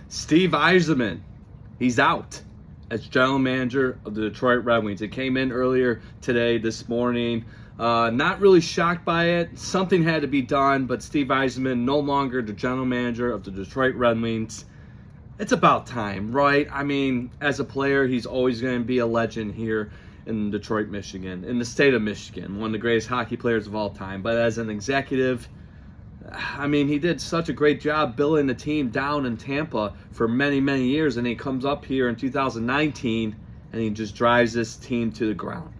Steve Yzerman, he's out as general manager of the Detroit Red Wings. It came in earlier today, this morning. Not really shocked by it. Something had to be done, but Steve Yzerman no longer the general manager of the Detroit Red Wings. It's about time, right? I mean, as a player, he's always going to be a legend here in Detroit, Michigan, in the state of Michigan, one of the greatest hockey players of all time. But as an executive, I mean, he did such a great job building the team down in Tampa for many, many years, and he comes up here in 2019, and he just drives this team to the ground.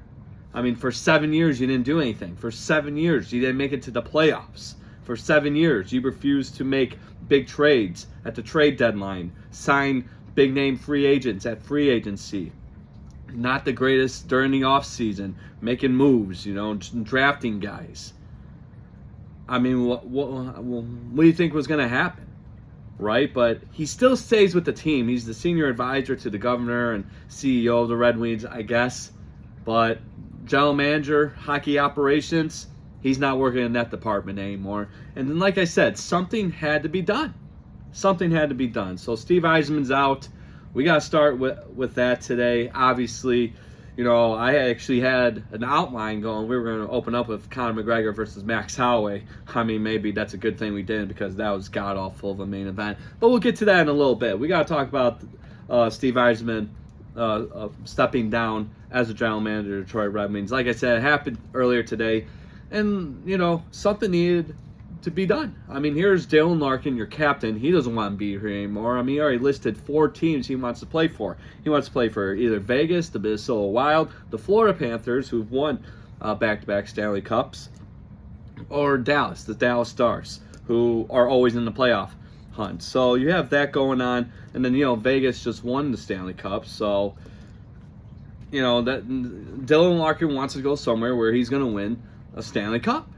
I mean, for 7 years, you didn't do anything. For 7 years, you didn't make it to the playoffs. For 7 years, you refused to make big trades at the trade deadline, sign big-name free agents at free agency. Not the greatest during the offseason, making moves, drafting guys. I mean, what do you think was going to happen, right? But he still stays with the team. He's the senior advisor to the governor and CEO of the Red Wings, I guess. But general manager, hockey operations, he's not working in that department anymore. And then, like I said, something had to be done. Something had to be done. So Steve Yzerman's out. We got to start with that today. Obviously, I actually had an outline going. We were going to open up with Conor McGregor versus Max Holloway. I mean, maybe that's a good thing we didn't, because that was god-awful of a main event. But we'll get to that in a little bit. We got to talk about Steve Yzerman stepping down as a general manager of Detroit Red Wings. Like I said, it happened earlier today. And, something needed to be done. I mean, here's Dylan Larkin, your captain. He doesn't want to be here anymore. I mean, he already listed 4 teams he wants to play for. He wants to play for either Vegas, the Minnesota Wild, the Florida Panthers, who've won back-to-back Stanley Cups, or Dallas, the Dallas Stars, who are always in the playoff hunt. So you have that going on. And then, Vegas just won the Stanley Cup. So, that Dylan Larkin wants to go somewhere where he's going to win a Stanley Cup.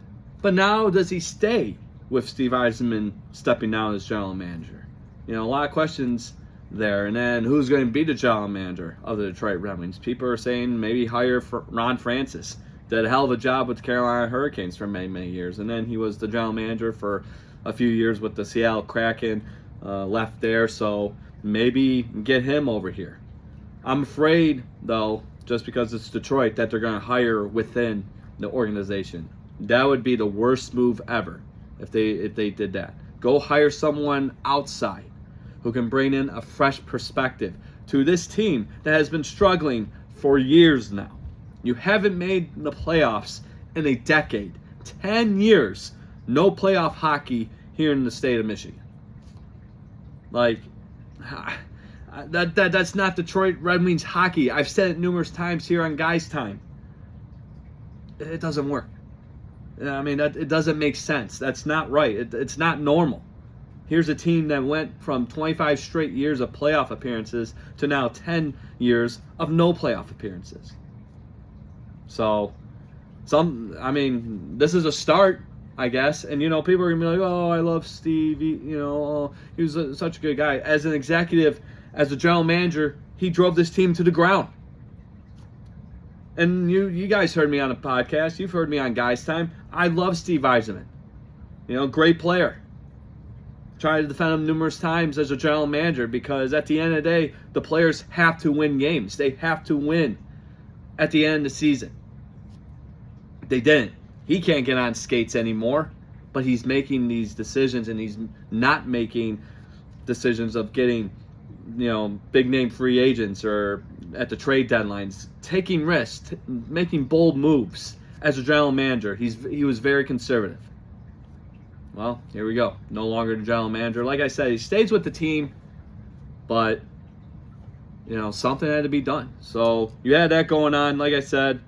But now, does he stay with Steve Yzerman stepping down as general manager? A lot of questions there. And then, who's going to be the general manager of the Detroit Red Wings? People are saying maybe hire Ron Francis. Did a hell of a job with the Carolina Hurricanes for many, many years. And then he was the general manager for a few years with the Seattle Kraken, left there. So maybe get him over here. I'm afraid, though, just because it's Detroit, that they're going to hire within the organization. That would be the worst move ever if they did that. Go hire someone outside who can bring in a fresh perspective to this team that has been struggling for years now. You haven't made the playoffs in a decade. 10 years, no playoff hockey here in the state of Michigan. Like, that's not Detroit Red Wings hockey. I've said it numerous times here on Guys Time. It doesn't work. I mean, it doesn't make sense. That's not right. It's not normal. Here's a team that went from 25 straight years of playoff appearances to now 10 years of no playoff appearances. So, this is a start, I guess. And, people are going to be like, oh, I love Steve. He was such a good guy. As an executive, as a general manager, he drove this team to the ground. And you guys heard me on a podcast. You've heard me on Guys Time. I love Steve Yzerman. Great player. Tried to defend him numerous times as a general manager, because at the end of the day, the players have to win games. They have to win at the end of the season. They didn't. He can't get on skates anymore, but he's making these decisions, and he's not making decisions of getting, big name free agents or at the trade deadlines, taking risks, making bold moves. As a general manager, he was very conservative. Well, here we go. No longer the general manager. Like I said, he stays with the team, but something had to be done. So you had that going on. Like I said,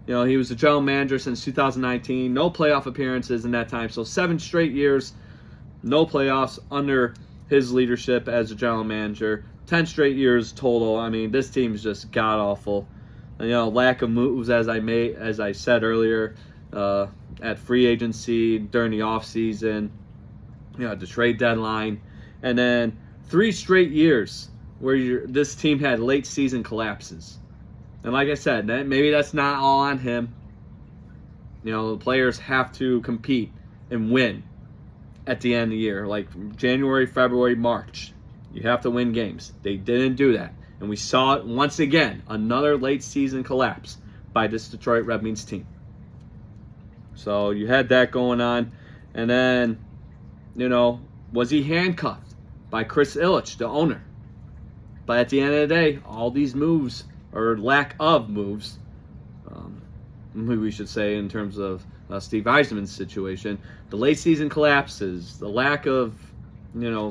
he was the general manager since 2019. No playoff appearances in that time. So 7 straight years, no playoffs under his leadership as a general manager. 10 straight years total. I mean, this team's just god-awful. Lack of moves, as I said earlier, at free agency, during the offseason, the trade deadline. And then 3 straight years where this team had late season collapses. And like I said, maybe that's not all on him. The players have to compete and win at the end of the year, like January, February, March. You have to win games. They didn't do that. And we saw it once again, another late season collapse by this Detroit Red Wings team. So you had that going on. And then, was he handcuffed by Chris Ilitch, the owner? But at the end of the day, all these moves, or lack of moves, we should say in terms of Steve Yzerman's situation, the late season collapses, the lack of,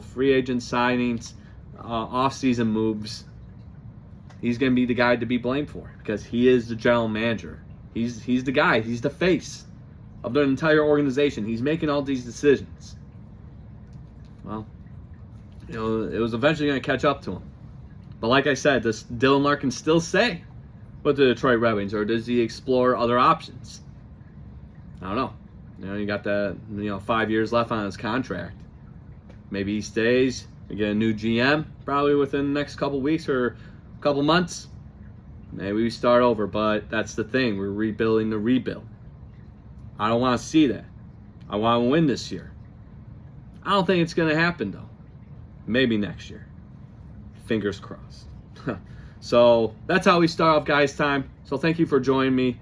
free agent signings, off-season moves, he's going to be the guy to be blamed for because he is the general manager. He's the guy. He's the face of the entire organization. He's making all these decisions. Well, it was eventually going to catch up to him. But like I said, does Dylan Larkin still stay with the Detroit Red Wings, or does he explore other options? I don't know. You got that, 5 years left on his contract. Maybe he stays. We get a new GM probably within the next couple weeks or a couple months. Maybe we start over, but that's the thing. We're rebuilding the rebuild. I don't want to see that. I want to win this year. I don't think it's going to happen, though. Maybe next year. Fingers crossed. So that's how we start off Guys Time. So thank you for joining me.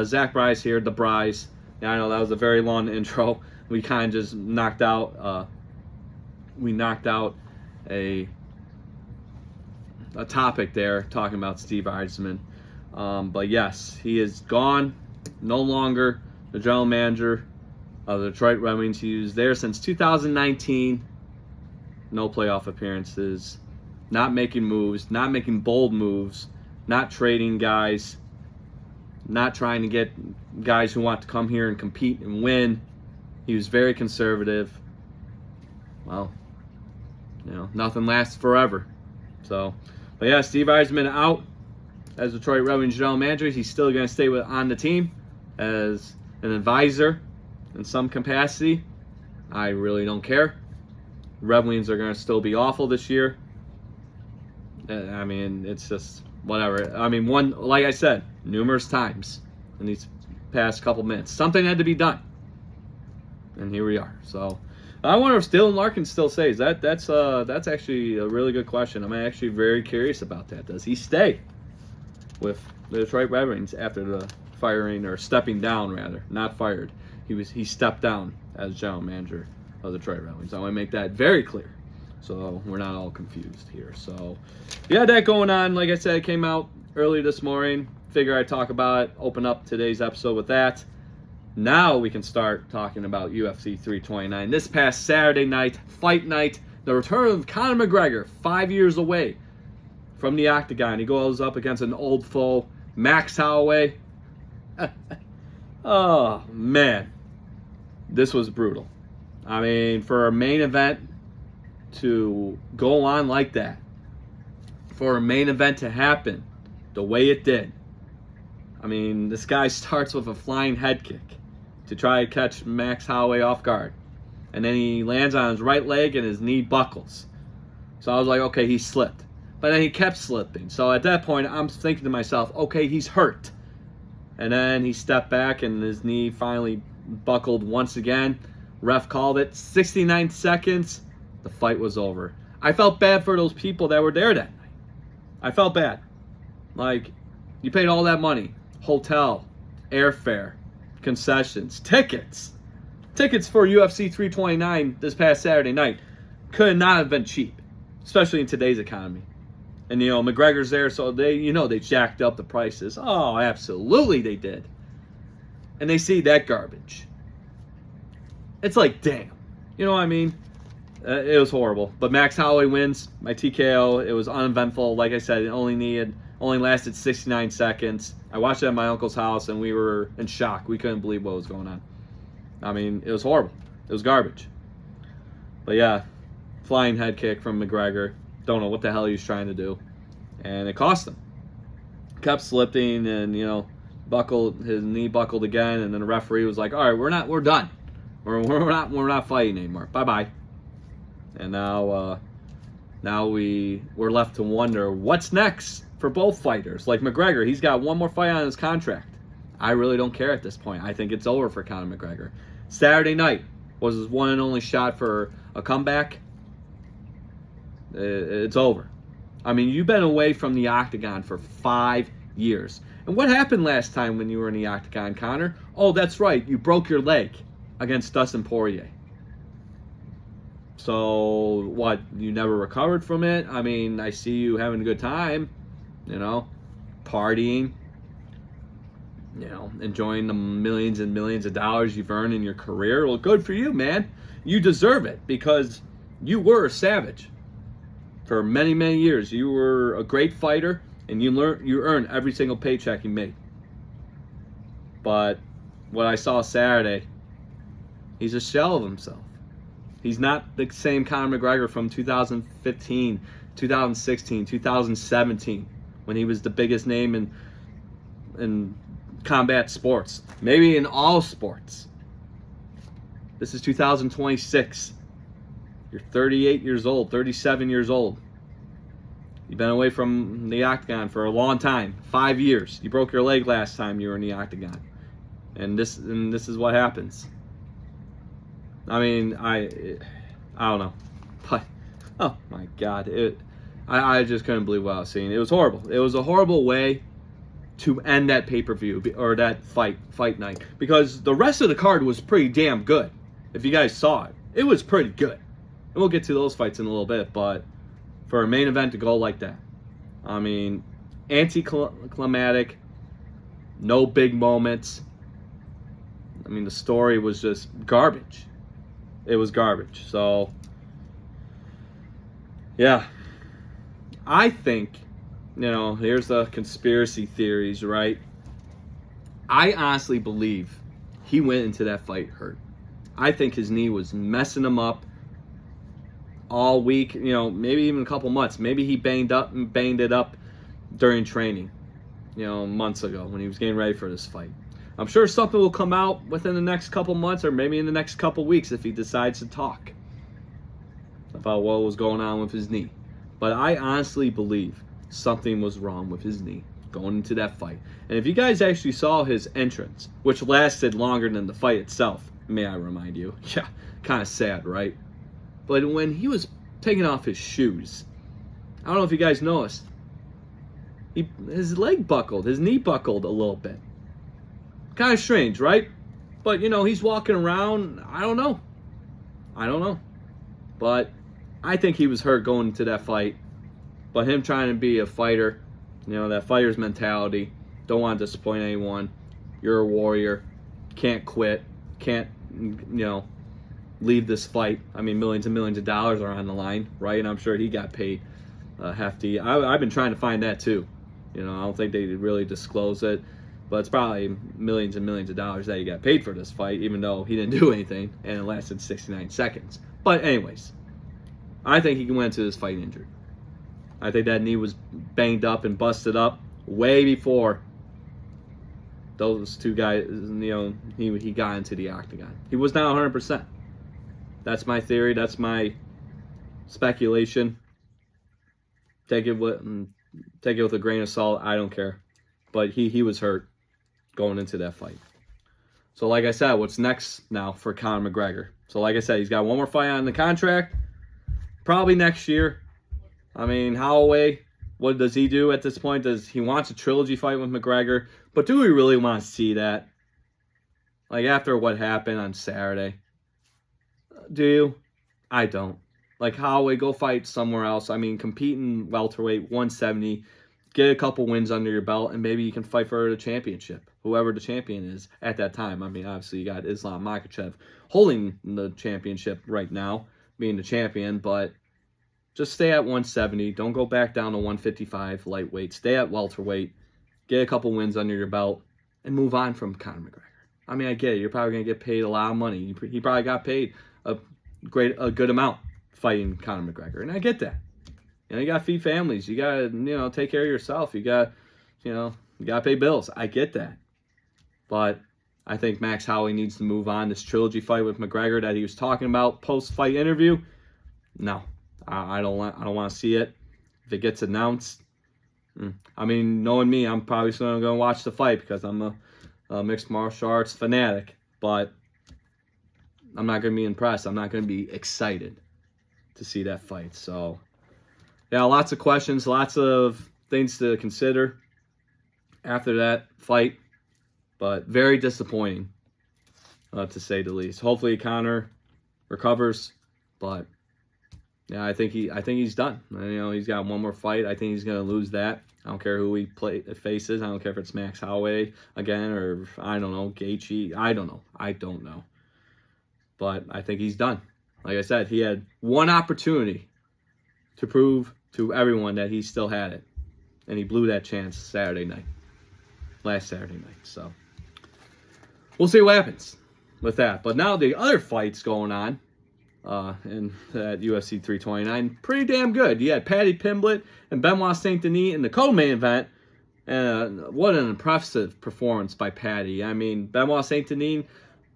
Zach Bryce here, the Bryce. Yeah, I know that was a very long intro. We kind of just knocked out a topic there talking about Steve Yzerman. But yes, he is gone. No longer the general manager of the Detroit Red Wings. He was there since 2019. No playoff appearances. Not making moves. Not making bold moves. Not trading guys. Not trying to get guys who want to come here and compete and win. He was very conservative. Well, nothing lasts forever. So, but yeah, Steve Yzerman out as Detroit Red Wings general manager. He's still going to stay on the team as an advisor in some capacity. I really don't care. Red Wings are going to still be awful this year. I mean, it's just whatever. I mean, like I said, numerous times in these past couple minutes, something had to be done, and here we are. So, I wonder if Dylan Larkin still stays. That's actually a really good question. I'm actually very curious about that. Does he stay with the Detroit Red Wings after the firing, or stepping down rather, not fired? He stepped down as general manager of the Detroit Red Wings. I want to make that very clear, so we're not all confused here. So, yeah, that going on. Like I said, it came out early this morning. Figure I'd talk about it. Open up today's episode with that. Now we can start talking about UFC 329. This past Saturday night, fight night, the return of Conor McGregor, 5 years away from the octagon. He goes up against an old foe, Max Holloway. Oh, man. This was brutal. I mean, for a main event to go on like that, for a main event to happen the way it did. I mean, this guy starts with a flying head kick to try to catch Max Holloway off guard. And then he lands on his right leg and his knee buckles. So I was like, okay, he slipped. But then he kept slipping. So at that point, I'm thinking to myself, okay, he's hurt. And then he stepped back and his knee finally buckled once again. Ref called it. 69 seconds. The fight was over. I felt bad for those people that were there that night. I felt bad. Like, you paid all that money. Hotel, airfare, concessions, tickets. Tickets for UFC 329 this past Saturday night could not have been cheap, especially in today's economy. And, McGregor's there, so they jacked up the prices. Oh, absolutely they did. And they see that garbage. It's like, damn. You know what I mean? It was horrible. But Max Holloway wins by TKO. It was uneventful. Like I said, it only lasted 69 seconds. I watched it at my uncle's house, and we were in shock. We couldn't believe what was going on. I mean, it was horrible. It was garbage. But yeah, flying head kick from McGregor. Don't know what the hell he was trying to do. And it cost him. Kept slipping, and, his knee buckled again, and then the referee was like, all right, we're done. We're not fighting anymore. Bye-bye. And now we're left to wonder what's next for both fighters. Like McGregor, he's got one more fight on his contract. I really don't care at this point. I think it's over for Conor McGregor. Saturday night was his one and only shot for a comeback. It's over. I mean, you've been away from the octagon for 5 years. And what happened last time when you were in the octagon, Connor? Oh, that's right. You broke your leg against Dustin Poirier. So, what? You never recovered from it? I mean, I see you having a good time, partying, enjoying the millions and millions of dollars you've earned in your career. Well, good for you, man. You deserve it because you were a savage. For many, many years, you were a great fighter, and you earned every single paycheck you made. But what I saw Saturday, he's a shell of himself. He's not the same Conor McGregor from 2015, 2016, 2017, when he was the biggest name in combat sports, maybe in all sports. This is 2026. You're 38 years old, 37 years old. You've been away from the octagon for a long time, 5 years. You broke your leg last time you were in the octagon. And this is what happens. I mean, I don't know. But, oh my God. I just couldn't believe what I was seeing. It was horrible. It was a horrible way to end that pay-per-view or that fight night. Because the rest of the card was pretty damn good. If you guys saw it. It was pretty good. And we'll get to those fights in a little bit, but for a main event to go like that, I mean, anticlimactic, no big moments. I mean, the story was just garbage. It was garbage. So, yeah. I think, here's the conspiracy theories, right? I honestly believe he went into that fight hurt. I think his knee was messing him up all week, maybe even a couple months. Maybe he banged it up during training, months ago when he was getting ready for this fight. I'm sure something will come out within the next couple months or maybe in the next couple weeks if he decides to talk about what was going on with his knee. But I honestly believe something was wrong with his knee going into that fight. And if you guys actually saw his entrance, which lasted longer than the fight itself, may I remind you, yeah, kind of sad, right? But when he was taking off his shoes, I don't know if you guys noticed, his leg buckled, his knee buckled a little bit. Kind of strange, right? But, he's walking around, I don't know. But I think he was hurt going into that fight. But him trying to be a fighter, that fighter's mentality, don't want to disappoint anyone. You're a warrior, can't quit, can't, leave this fight. I mean, millions and millions of dollars are on the line, right? And I'm sure he got paid hefty. I've been trying to find that too. I don't think they really disclose it, but it's probably millions and millions of dollars that he got paid for this fight, even though he didn't do anything and it lasted 69 seconds. But anyways, I think he went into this fight injured. I think that knee was banged up and busted up way before those two guys, he got into the octagon. He was not 100%. That's my theory. That's my speculation. Take it with a grain of salt. I don't care. But he was hurt going into that fight. So like I said, what's next now for Conor McGregor? So like I said, he's got one more fight on the contract. Probably next year. I mean, Holloway, what does he do at this point? He wants a trilogy fight with McGregor. But do we really want to see that? Like after what happened on Saturday? Do you? I don't. Like Holloway, go fight somewhere else. I mean, compete in welterweight, 170, get a couple wins under your belt, and maybe you can fight for the championship, whoever the champion is at that time. I mean, obviously you got Islam Makhachev holding the championship right now, being the champion, but just stay at 170. Don't go back down to 155 lightweight. Stay at welterweight, get a couple wins under your belt, and move on from Conor McGregor. I mean, I get it. You're probably going to get paid a lot of money. He probably got paid a good amount fighting Conor McGregor, and I get that. You got to feed families. You got to, take care of yourself. You got, you got to pay bills. I get that. But I think Max Holloway needs to move on. This trilogy fight with McGregor that he was talking about post-fight interview, no. I don't want to see it. If it gets announced, I mean, knowing me, I'm probably still going to watch the fight because I'm a mixed martial arts fanatic. But I'm not going to be impressed. I'm not going to be excited to see that fight. So yeah, lots of questions, lots of things to consider after that fight, but very disappointing, to say the least. Hopefully Conor recovers, but yeah, I think he's done. He's got one more fight. I think he's gonna lose that. I don't care who he faces. I don't care if it's Max Holloway again or I don't know, Gaethje. I don't know. But I think he's done. Like I said, he had one opportunity to prove to everyone that he still had it, and he blew that chance last Saturday night. So we'll see what happens with that. But now the other fights going on. And at UFC 329, pretty damn good. You had Paddy Pimblett and Benoit Saint Denis in the co-main event. And what an impressive performance by Paddy. I mean, Benoit Saint Denis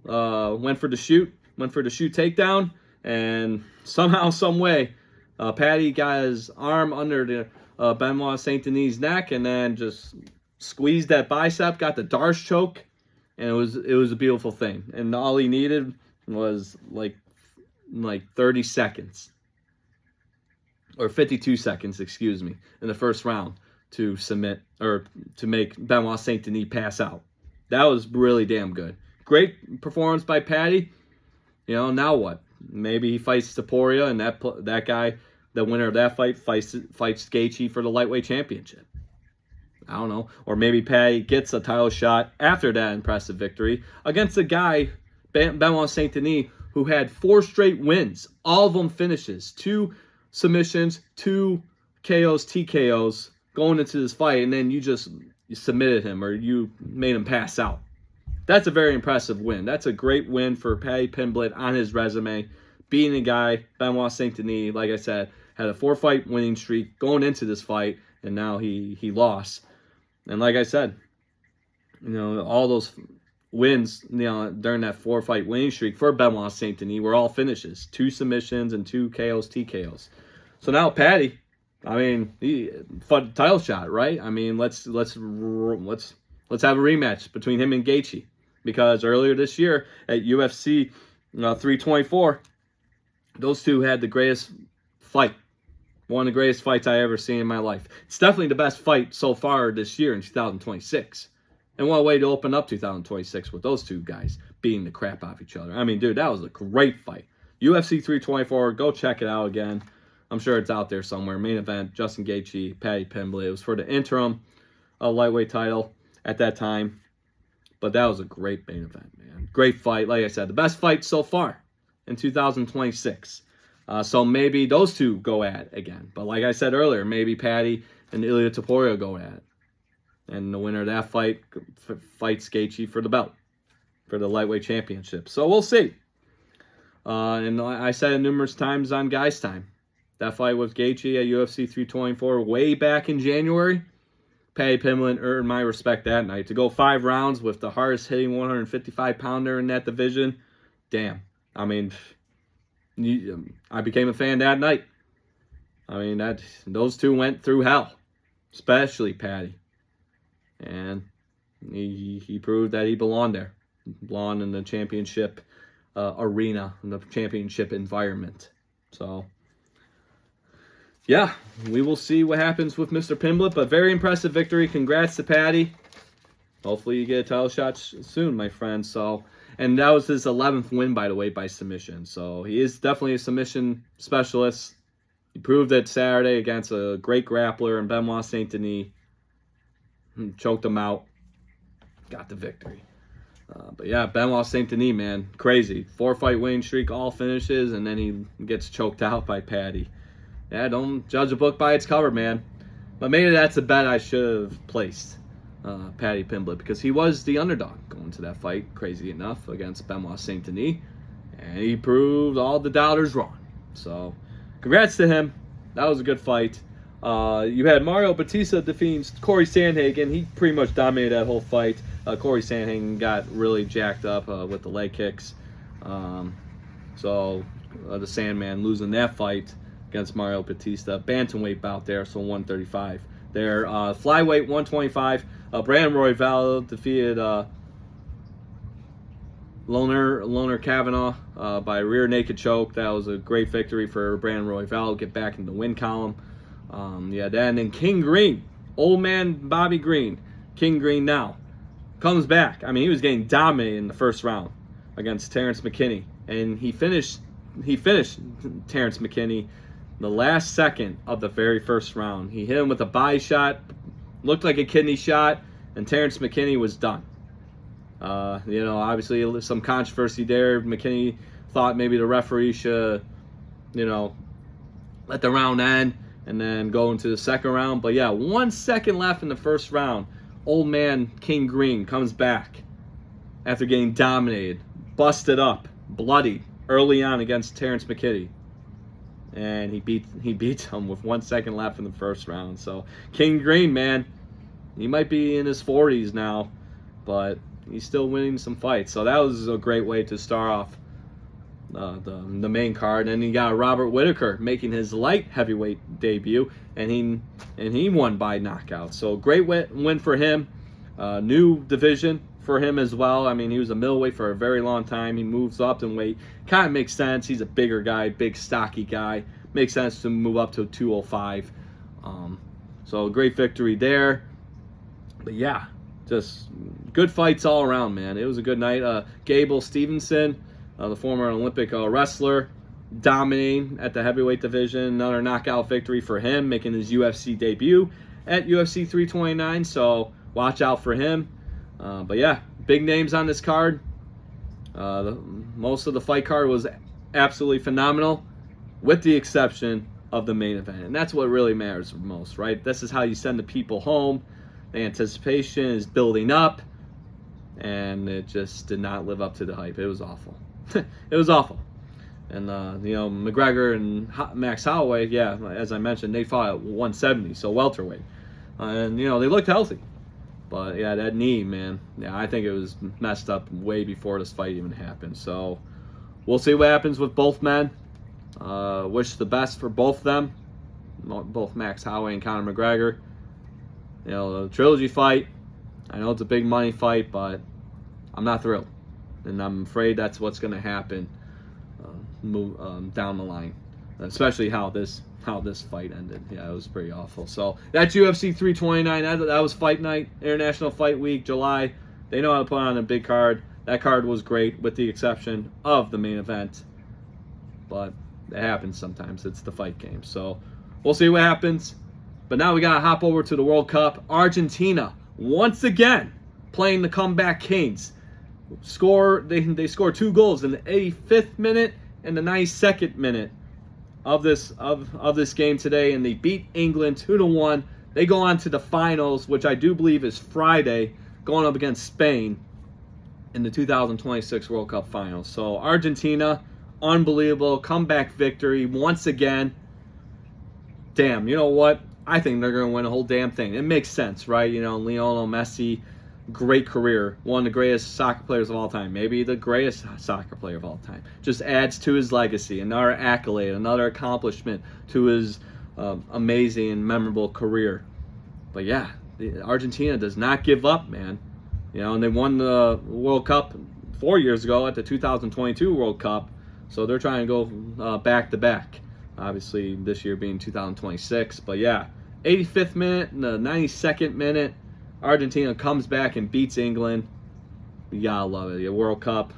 went for the shoot takedown, and somehow, some way, Paddy got his arm under the Benoit Saint Denis' neck, and then just squeezed that bicep, got the Darce choke, and it was a beautiful thing. And all he needed was like 30 seconds or 52 seconds, excuse me, in the first round to submit or to make Benoit Saint Denis pass out. That was really damn good. Great performance by Paddy. Now what? Maybe he fights Topuria, and that guy, the winner of that fight, fights Gaethje for the lightweight championship. I don't know. Or maybe Paddy gets a title shot after that impressive victory against a guy, Benoit Saint Denis, who had 4 straight wins, all of them finishes, 2 submissions, 2 KOs, TKOs going into this fight, and then you submitted him or you made him pass out. That's a very impressive win. That's a great win for Paddy Pimblett on his resume, beating a guy, Benoit Saint Denis, like I said, had a 4-fight winning streak going into this fight, and now he lost. And like I said, all those wins, during that 4-fight winning streak for Benoit Saint Denis were all finishes, 2 submissions and 2 KOs, TKOs. So now Paddy, he fought title shot, right? Let's have a rematch between him and Gaethje, because earlier this year at UFC 324, those two had the greatest fight, one of the greatest fights I ever seen in my life. It's definitely the best fight so far this year in 2026. And what a way to open up 2026 with those two guys beating the crap out of each other. Dude, that was a great fight. UFC 324, go check it out again. I'm sure it's out there somewhere. Main event, Justin Gaethje, Paddy Pimblett. It was for the interim lightweight title at that time. But that was a great main event, man. Great fight. Like I said, the best fight so far in 2026. So maybe those two go at it again. But like I said earlier, maybe Paddy and Ilia Topuria go at it. And the winner of that fight fights Gaethje for the belt, for the lightweight championship. So we'll see. And I said it numerous times on Guys Time. That fight with Gaethje at UFC 324 way back in January. Paddy Pimblett earned my respect that night. To go 5 rounds with the hardest hitting 155-pounder in that division. Damn. I became a fan that night. Those two went through hell. Especially Paddy. And he proved that he belonged there. Belonged in the championship arena, in the championship environment. So, yeah, we will see what happens with Mr. Pimblett. But very impressive victory. Congrats to Paddy. Hopefully you get a title shot soon, my friend. And that was his 11th win, by the way, by submission. So he is definitely a submission specialist. He proved it Saturday against a great grappler in Benoit Saint Denis. Choked him out. Got the victory. But yeah, Benoit Saint Denis, man, crazy. 4-fight winning streak, all finishes, and then he gets choked out by Paddy. Yeah, don't judge a book by its cover, man. But maybe that's a bet I should have placed, Paddy Pimblett, because he was the underdog going to that fight, crazy enough, against Benoit Saint Denis. And he proved all the doubters wrong. So, congrats to him. That was a good fight. You had Mario Batista defeating Corey Sandhagen. He pretty much dominated that whole fight. Corey Sandhagen got really jacked up with the leg kicks. So the Sandman losing that fight against Mario Batista. Bantamweight bout there, so 135. There, flyweight 125. Brandon Royval defeated Loner Kavanaugh by rear naked choke. That was a great victory for Brandon Royval. Get back in the win column. Yeah, that, and then King Green, old man Bobby Green, King Green now, comes back. I mean, he was getting dominated in the first round against Terrence McKinney, and he finished Terrence McKinney the last second of the very first round. He hit him with a body shot, looked like a kidney shot, and Terrence McKinney was done. Obviously some controversy there. McKinney thought maybe the referee should, let the round end and then go into the second round. But yeah, 1 second left in the first round. Old man King Green comes back after getting dominated, busted up, bloodied early on against Terrence McKinney. And he beats him with 1 second left in the first round. So King Green, man, he might be in his 40s now, but he's still winning some fights. So that was a great way to start off the main card. And you got Robert Whitaker making his light heavyweight debut, and he won by knockout. So great win for him. New division for him as well. I mean, he was a middleweight for a very long time. He moves up in weight. Kind of makes sense. He's a bigger guy, big stocky guy. Makes sense to move up to 205. So great victory there. But yeah, just good fights all around, man. It was a good night. Gable Stevenson, the former Olympic wrestler, dominating at the heavyweight division. Another knockout victory for him, making his UFC debut at UFC 329. So watch out for him. But yeah, big names on this card. Most of the fight card was absolutely phenomenal, with the exception of the main event. And that's what really matters most, right? This is how you send the people home. The anticipation is building up, and it just did not live up to the hype. It was awful. It was awful. And, McGregor and Max Holloway, yeah, as I mentioned, they fought at 170, so welterweight. And, they looked healthy. But, yeah, that knee, man, yeah, I think it was messed up way before this fight even happened. So we'll see what happens with both men. Wish the best for both of them, both Max Holloway and Conor McGregor. The trilogy fight, I know it's a big money fight, but I'm not thrilled. And I'm afraid that's what's going to happen down the line, especially how this fight ended. Yeah, it was pretty awful. So that's UFC 329. That was Fight Night, International Fight Week, July. They know how to put on a big card. That card was great, with the exception of the main event. But it happens sometimes. It's the fight game. So we'll see what happens. But now we got to hop over to the World Cup. Argentina, once again, playing the comeback kings. They score 2 goals in the 85th minute and the 92nd minute of this game today, and they beat England 2-1. They go on to the finals, which I do believe is Friday, going up against Spain in the 2026 World Cup finals. So Argentina, unbelievable comeback victory once again. Damn, you know what? I think they're going to win the whole damn thing. It makes sense, right? Lionel Messi, great career, one of the greatest soccer players of all time, maybe the greatest soccer player of all time. Just adds to his legacy, another accolade, another accomplishment to his amazing and memorable career. But yeah, Argentina does not give up, man. And they won the World Cup 4 years ago at the 2022 World Cup, so they're trying to go back to back. Obviously, this year being 2026. But yeah, 85th minute and the 92nd minute, Argentina comes back and beats England. You gotta love it. The World Cup,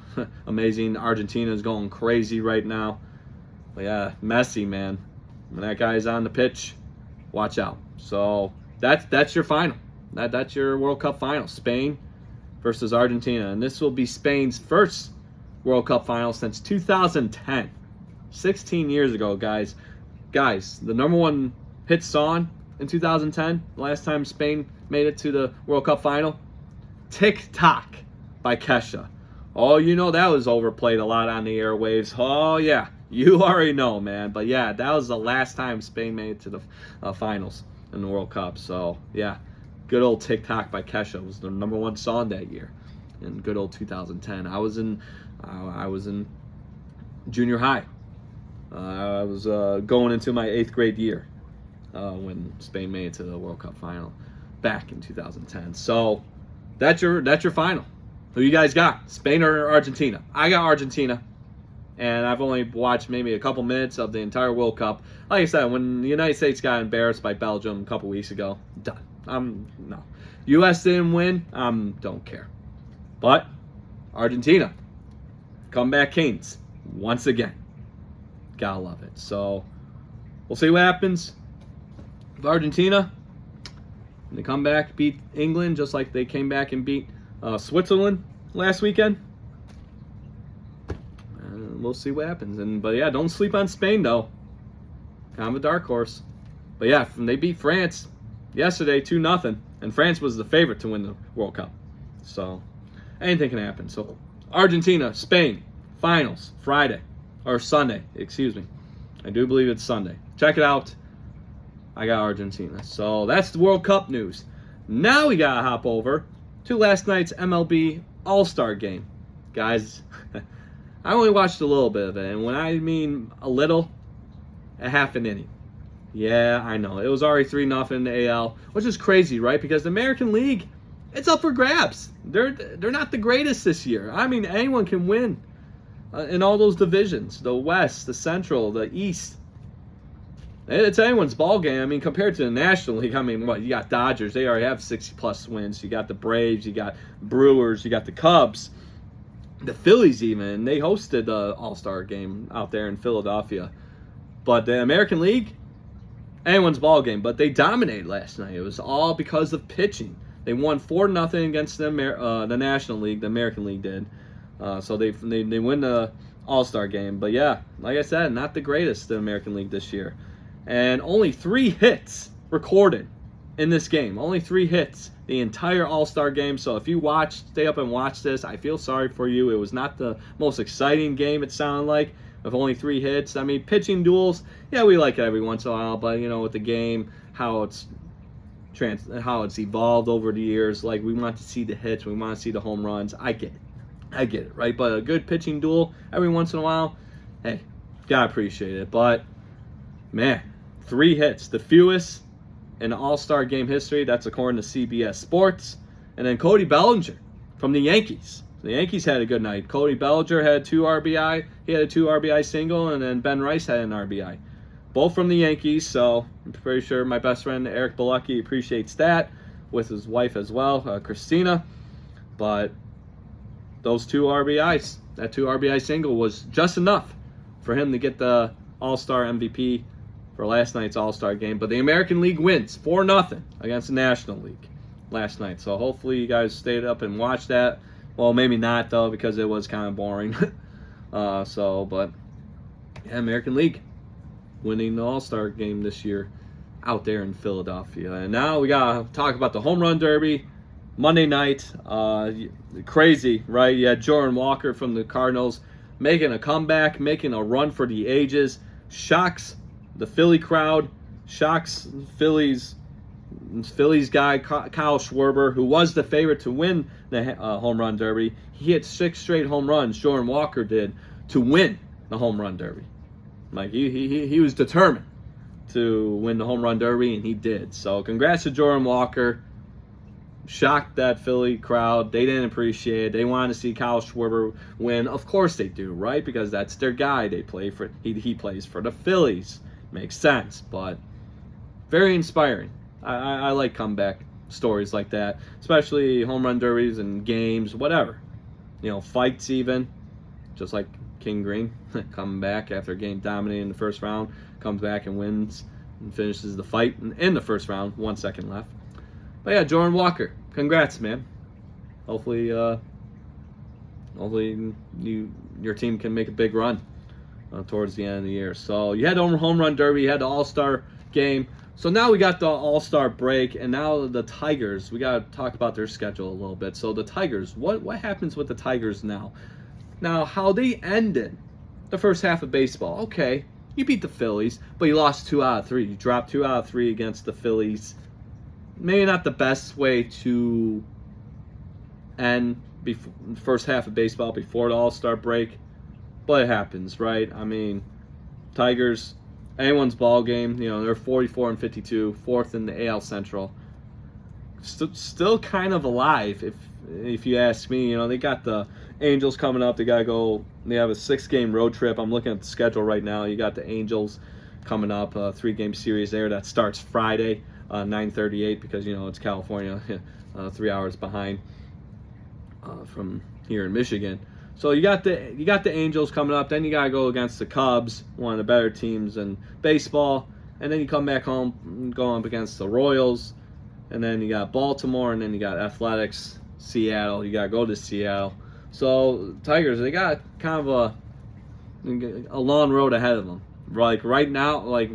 amazing. Argentina is going crazy right now. But yeah, Messi, man, when that guy's on the pitch, watch out. So that's your final. That's your World Cup final. Spain versus Argentina, and this will be Spain's first World Cup final since 2010. 16 years ago, guys. The number one hit song in 2010, the last time Spain made it to the World Cup final, Tick Tock by Kesha. Oh, that was overplayed a lot on the airwaves. Oh, yeah. You already know, man. But yeah, that was the last time Spain made it to the finals in the World Cup. So, yeah, good old Tick Tock by Kesha was the number one song that year in good old 2010. I was in junior high. I was going into my 8th grade year when Spain made it to the World Cup final back in 2010. So that's your final. Who you guys got? Spain or Argentina? I got Argentina. and I've only watched maybe a couple minutes of the entire World Cup. Like I said, when the United States got embarrassed by Belgium a couple weeks ago, done. No. U.S. didn't win. Don't care. But Argentina, comeback kings once again. Gotta love it. So we'll see what happens with Argentina. They come back, beat England just like they came back and beat Switzerland last weekend. We'll see what happens. But yeah, don't sleep on Spain though. Kind of a dark horse. But yeah, they beat France yesterday 2-0, and France was the favorite to win the World Cup. So anything can happen. So Argentina, Spain, finals Friday or Sunday. Excuse me. I do believe it's Sunday. Check it out. I got Argentina. So that's the World Cup news. Now we got to hop over to last night's MLB All-Star game. Guys, I only watched a little bit of it. And when I mean a little, a half an inning. Yeah, I know. It was already 3-0 in the AL, which is crazy, right? Because the American League, it's up for grabs. They're not the greatest this year. I mean, anyone can win in all those divisions. The West, the Central, the East. It's anyone's ball game. I mean, compared to the National League, I mean, what, you got Dodgers, they already have 60-plus wins. You got the Braves, you got Brewers, you got the Cubs. The Phillies even, they hosted the All-Star game out there in Philadelphia. But the American League, anyone's ball game. But they dominated last night. It was all because of pitching. They won 4-0 against the National League, the American League did. So they win the All-Star game. But yeah, like I said, not the greatest, the American League this year. And only 3 hits recorded in this game. Only 3 hits the entire All-Star game. So if you stay up and watch this, I feel sorry for you. It was not the most exciting game, it sounded like, with only 3 hits. I mean, pitching duels, yeah, we like it every once in a while. But, you know, with the game, how it's evolved over the years, like, we want to see the hits. We want to see the home runs. I get it, right? But a good pitching duel every once in a while, hey, gotta appreciate it. But, man, 3 hits, the fewest in All-Star game history. That's according to CBS Sports. And then Cody Bellinger from the Yankees. The Yankees had a good night. Cody Bellinger had 2 RBI. He had a 2 RBI single, and then Ben Rice had an RBI. Both from the Yankees, so I'm pretty sure my best friend Eric Bilecki appreciates that, with his wife as well, Christina. But those 2 RBIs, that 2 RBI single was just enough for him to get the All-Star MVP for last night's All-Star game. But the American League wins 4-0 against the National League last night. So hopefully you guys stayed up and watched that. Well, maybe not, though, because it was kind of boring. But yeah, American League winning the All-Star game this year out there in Philadelphia. And now we got to talk about the Home Run Derby Monday night. Crazy, right? You had Jordan Walker from the Cardinals making a comeback, making a run for the ages. Shocks the Philly crowd, shocks Phillies guy, Kyle Schwarber, who was the favorite to win the Home Run Derby. He hit 6 straight home runs, Jordan Walker did, to win the Home Run Derby. Like, he was determined to win the Home Run Derby, and he did. So congrats to Jordan Walker. Shocked that Philly crowd. They didn't appreciate it. They wanted to see Kyle Schwarber win. Of course they do, right? Because that's their guy. He plays for the Phillies. Makes sense, but very inspiring. I like comeback stories like that, especially home run derbies and games, whatever. You know, fights even, just like King Green, coming back after getting dominated in the first round, comes back and wins and finishes the fight in the first round, 1 second left. But yeah, Jordan Walker, congrats, man. Hopefully your team can make a big run towards the end of the year. So you had the Home Run Derby, you had the All-Star game. So now we got the All-Star break, and now the Tigers, we got to talk about their schedule a little bit. So the Tigers, what happens with the Tigers now? Now, how they ended the first half of baseball. Okay, you beat the Phillies, but you lost 2 out of 3. You dropped 2 out of 3 against the Phillies. Maybe not the best way to end the first half of baseball before the All-Star break. But it happens, right? I mean, Tigers, anyone's ball game. You know, they're 44-52, 4th in the AL Central. Still kind of alive, if you ask me. You know, they got the Angels coming up. They got to go They have a 6-game road trip. I'm looking at the schedule right now. You got the Angels coming up, a 3-game series there that starts Friday, 9:38, because it's California, 3 hours behind from here in Michigan. So you got the Angels coming up. Then you got to go against the Cubs, one of the better teams in baseball. And then you come back home, go up against the Royals. And then you got Baltimore, and then you got Athletics, Seattle. You got to go to Seattle. So Tigers, they got kind of a long road ahead of them. Like right now, like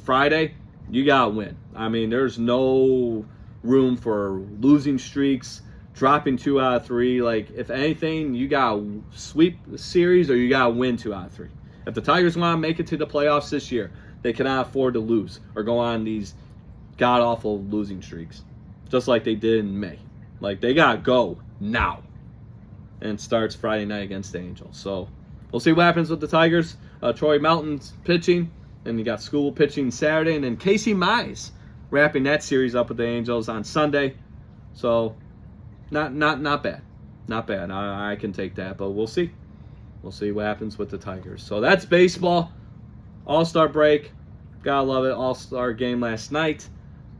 Friday, you got to win. I mean, there's no room for losing streaks, dropping 2 out of 3. Like, if anything, you got to sweep the series or you got to win 2 out of 3. If the Tigers want to make it to the playoffs this year, they cannot afford to lose or go on these god-awful losing streaks, just like they did in May. Like, they got to go now. And it starts Friday night against the Angels. So, we'll see what happens with the Tigers. Troy Melton's pitching, and you got School pitching Saturday, and then Casey Mize wrapping that series up with the Angels on Sunday. So, not bad. Not bad. I can take that, but we'll see. We'll see what happens with the Tigers. So that's baseball. All-Star break. Gotta love it. All-Star game last night.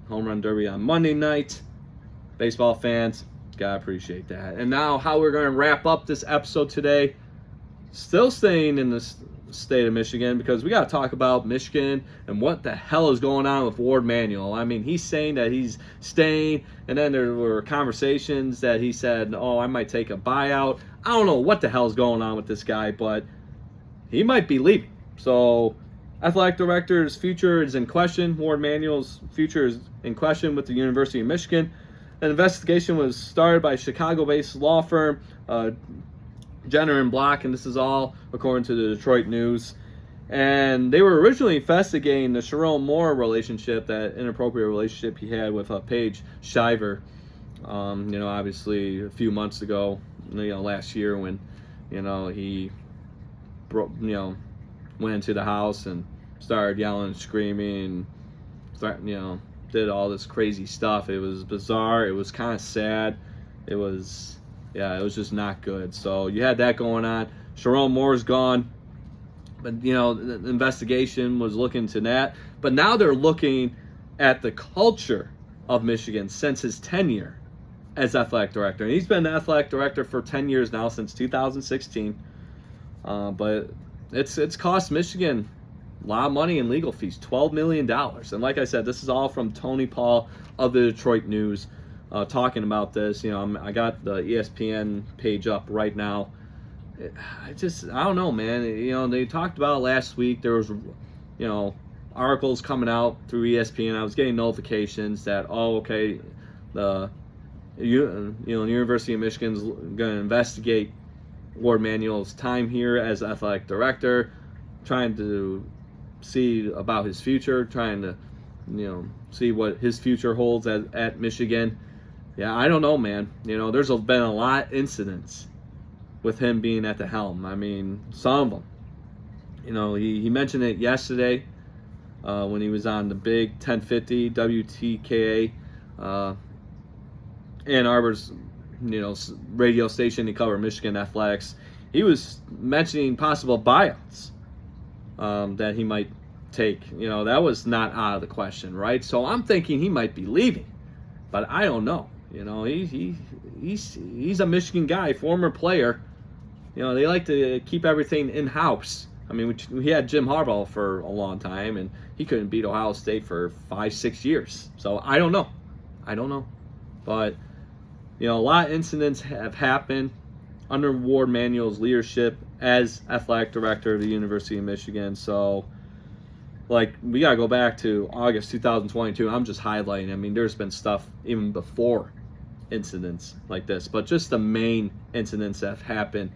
Home Run Derby on Monday night. Baseball fans, gotta appreciate that. And now how we're going to wrap up this episode today. Still staying in the state of Michigan, because we got to talk about Michigan and what the hell is going on with Ward Manuel. I mean, he's saying that he's staying, and then there were conversations that he said, oh, I might take a buyout. I don't know what the hell is going on with this guy, but he might be leaving. So, athletic director's future is in question. Ward Manuel's future is in question with the University of Michigan. An investigation was started by Chicago-based law firm Jenner and Block, and this is all according to the Detroit News. And they were originally investigating the Sharon Moore relationship, that inappropriate relationship he had with Paige Shiver. Obviously a few months ago, last year, when he went into the house and started yelling and screaming, did all this crazy stuff. It was bizarre. It was kind of sad. It was just not good. So you had that going on. Sharon Moore's gone. But, the investigation was looking to that. But now they're looking at the culture of Michigan since his tenure as athletic director. And he's been the athletic director for 10 years now, since 2016. But it's cost Michigan a lot of money in legal fees, $12 million. And like I said, this is all from Tony Paul of the Detroit News. Talking about this, I got the ESPN page up right now. I don't know, man. They talked about it last week. There was, articles coming out through ESPN. I was getting notifications that, the University of Michigan's going to investigate Ward Manuel's time here as athletic director, trying to see about his future, trying to, see what his future holds at Michigan. Yeah, I don't know, man. There's been a lot of incidents with him being at the helm. I mean, some of them. He mentioned it yesterday when he was on the big 1050 WTKA Ann Arbor's, radio station to cover Michigan athletics. He was mentioning possible buyouts that he might take. That was not out of the question, right? So I'm thinking he might be leaving, but I don't know. He's a Michigan guy, former player. They like to keep everything in-house. I mean, we had Jim Harbaugh for a long time, and he couldn't beat Ohio State for 5-6 years. So I don't know. But, a lot of incidents have happened under Ward Manuel's leadership as athletic director of the University of Michigan. So, we got to go back to August 2022. I'm just highlighting. I mean, there's been stuff even before incidents like this, but just the main incidents that have happened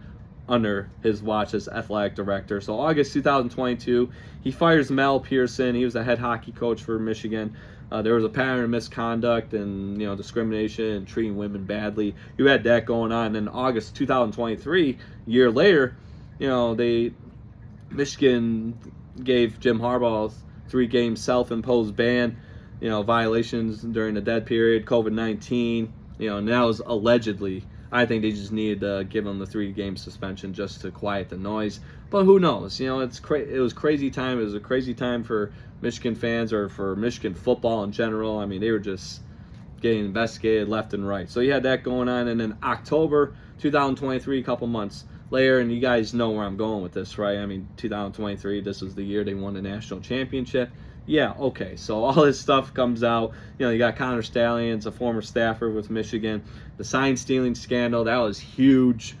under his watch as athletic director. So August 2022, he fires Mel Pearson. He was the head hockey coach for Michigan. There was a pattern of misconduct and discrimination and treating women badly. You had that going on. And then August 2023, a year later, Michigan gave Jim Harbaugh a 3-game self-imposed ban, violations during the dead period, COVID-19, and that was allegedly I think they just needed to give him the 3-game suspension just to quiet the noise. But who knows? You know, it was crazy time. It was a crazy time for Michigan fans or for Michigan football in general. I mean, they were just getting investigated left and right. So you had that going on. And then October 2023, a couple months later, and you guys know where I'm going with this, right? I mean, 2023, this was the year they won the national championship. Yeah, okay, so all this stuff comes out. You know, you got Connor Stallions, a former staffer with Michigan. The sign stealing scandal, that was huge.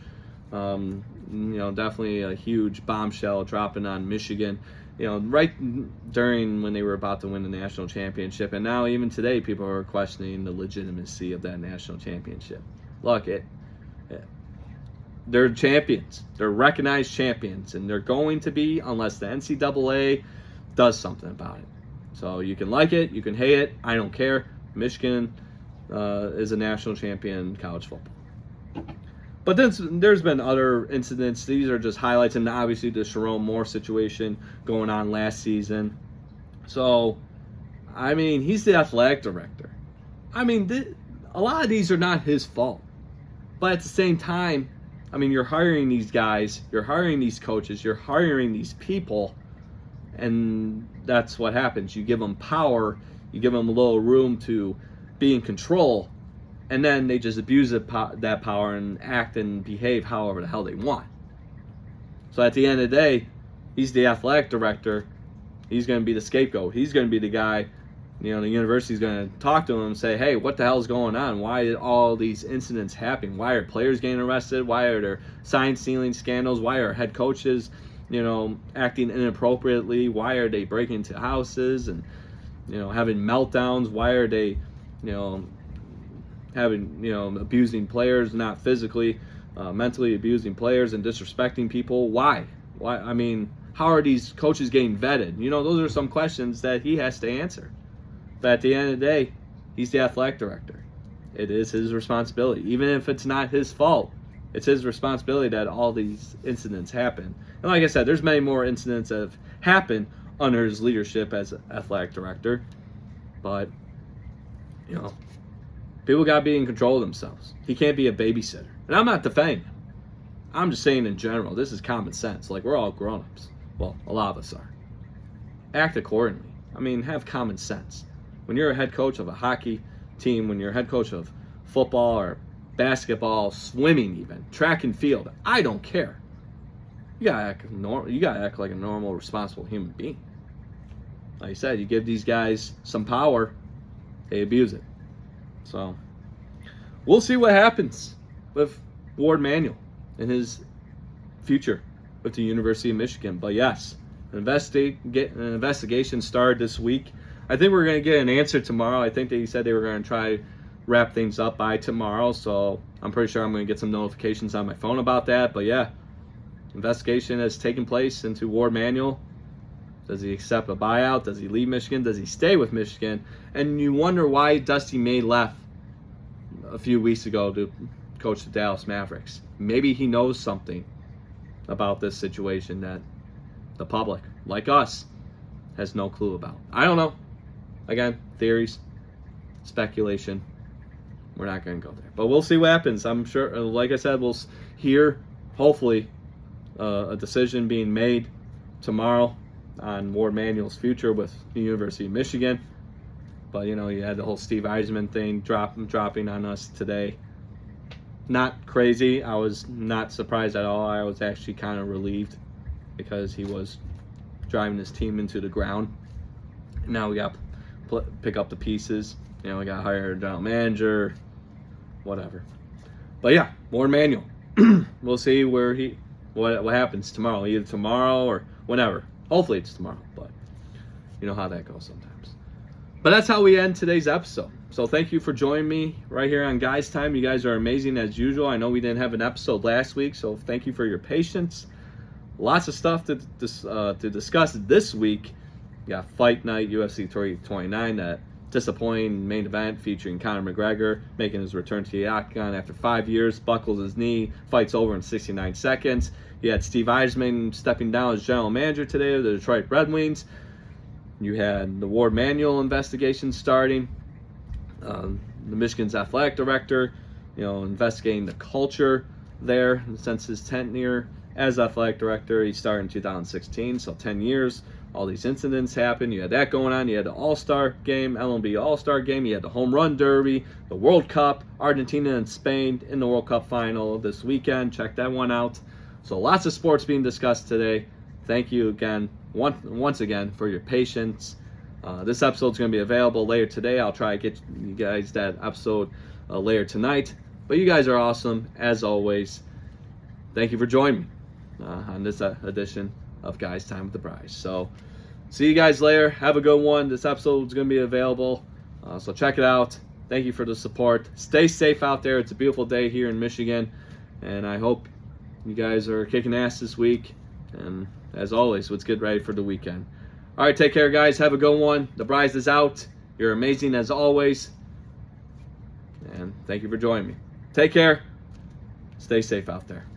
You know, definitely a huge bombshell dropping on Michigan, you know, right during when they were about to win the national championship. And now even today, people are questioning the legitimacy of that national championship. Look, they're champions. They're recognized champions, and they're going to be unless the NCAA does something about it. So you can like it, you can hate it, I don't care. Michigan is a national champion in college football. But then there's been other incidents. These are just highlights, and obviously the Sharon Moore situation going on last season. So, I mean, he's the athletic director. I mean, a lot of these are not his fault. But at the same time, I mean, you're hiring these guys, you're hiring these coaches, you're hiring these people, and that's what happens. You give them power, you give them a little room to be in control, and then they just abuse that power and act and behave however the hell they want. So at the end of the day, he's the athletic director. He's going to be the scapegoat. He's going to be the guy, you know, the university's going to talk to him and say, hey, what the hell is going on? Why did all these incidents happen? Why are players getting arrested? Why are there sign stealing scandals? Why are head coaches, you know, acting inappropriately? Why are they breaking into houses and, you know, having meltdowns? Why are they, you know, having, you know, abusing players, not physically, mentally abusing players and disrespecting people? Why? I mean, how are these coaches getting vetted? You know, those are some questions that he has to answer. But at the end of the day, he's the athletic director. It is his responsibility. Even if it's not his fault, it's his responsibility that all these incidents happen. And like I said, there's many more incidents that have happened under his leadership as athletic director. But, you know, people got to be in control of themselves. He can't be a babysitter. And I'm not defending him. I'm just saying in general, this is common sense. Like, we're all grown-ups. Well, a lot of us are. Act accordingly. I mean, have common sense. When you're a head coach of a hockey team, when you're a head coach of football or basketball, swimming even, track and field, I don't care. You gotta act normal. You gotta act like a normal, responsible human being. Like I said, you give these guys some power, they abuse it. So we'll see what happens with Ward Manuel in his future with the University of Michigan. But yes, an investigation started this week. I think we're going to get an answer tomorrow. I think they said they were going to try to wrap things up by tomorrow. So I'm pretty sure I'm going to get some notifications on my phone about that. But yeah, investigation has taken place into Ward Manuel. Does he accept a buyout? Does he leave Michigan? Does he stay with Michigan? And you wonder why Dusty May left a few weeks ago to coach the Dallas Mavericks. Maybe he knows something about this situation that the public, like us, has no clue about. I don't know. Again, theories, speculation. We're not going to go there. But we'll see what happens. I'm sure, like I said, we'll hear, hopefully, a decision being made tomorrow on Ward Manuel's future with the University of Michigan. But, you know, you had the whole Steve Yzerman thing dropping on us today. Not crazy. I was not surprised at all. I was actually kind of relieved because he was driving his team into the ground. Now we got to pick up the pieces. You know, we got to hire a general manager, whatever. But yeah, Ward Manuel. We'll see what happens tomorrow. Either tomorrow or whenever. Hopefully it's tomorrow, but you know how that goes sometimes. But that's how we end today's episode. So thank you for joining me right here on Guys Time. You guys are amazing as usual. I know we didn't have an episode last week, so thank you for your patience. Lots of stuff to discuss this week. You got Fight Night, UFC 329, that disappointing main event featuring Conor McGregor making his return to the octagon after 5 years, buckles his knee, fights over in 69 seconds. You had Steve Yzerman stepping down as general manager today of the Detroit Red Wings. You had the Ward Manuel investigation starting. The Michigan's athletic director, investigating the culture there since his tenure as athletic director. He started in 2016, so 10 years. All these incidents happened. You had that going on. You had the All-Star game, LMB All-Star game. You had the Home Run Derby, the World Cup, Argentina and Spain in the World Cup final this weekend. Check that one out. So lots of sports being discussed today. Thank you again, once again, for your patience. This episode is going to be available later today. I'll try to get you guys that episode later tonight. But you guys are awesome, as always. Thank you for joining me on this edition of Guys Time with the Bryce. So see you guys later. Have a good one. This episode is going to be available, so check it out. Thank you for the support. Stay safe out there. It's a beautiful day here in Michigan, and I hope you guys are kicking ass this week. And as always, let's get ready for the weekend. All right, take care, guys. Have a good one. The Bryce is out. You're amazing as always, and thank you for joining me. Take care. Stay safe out there.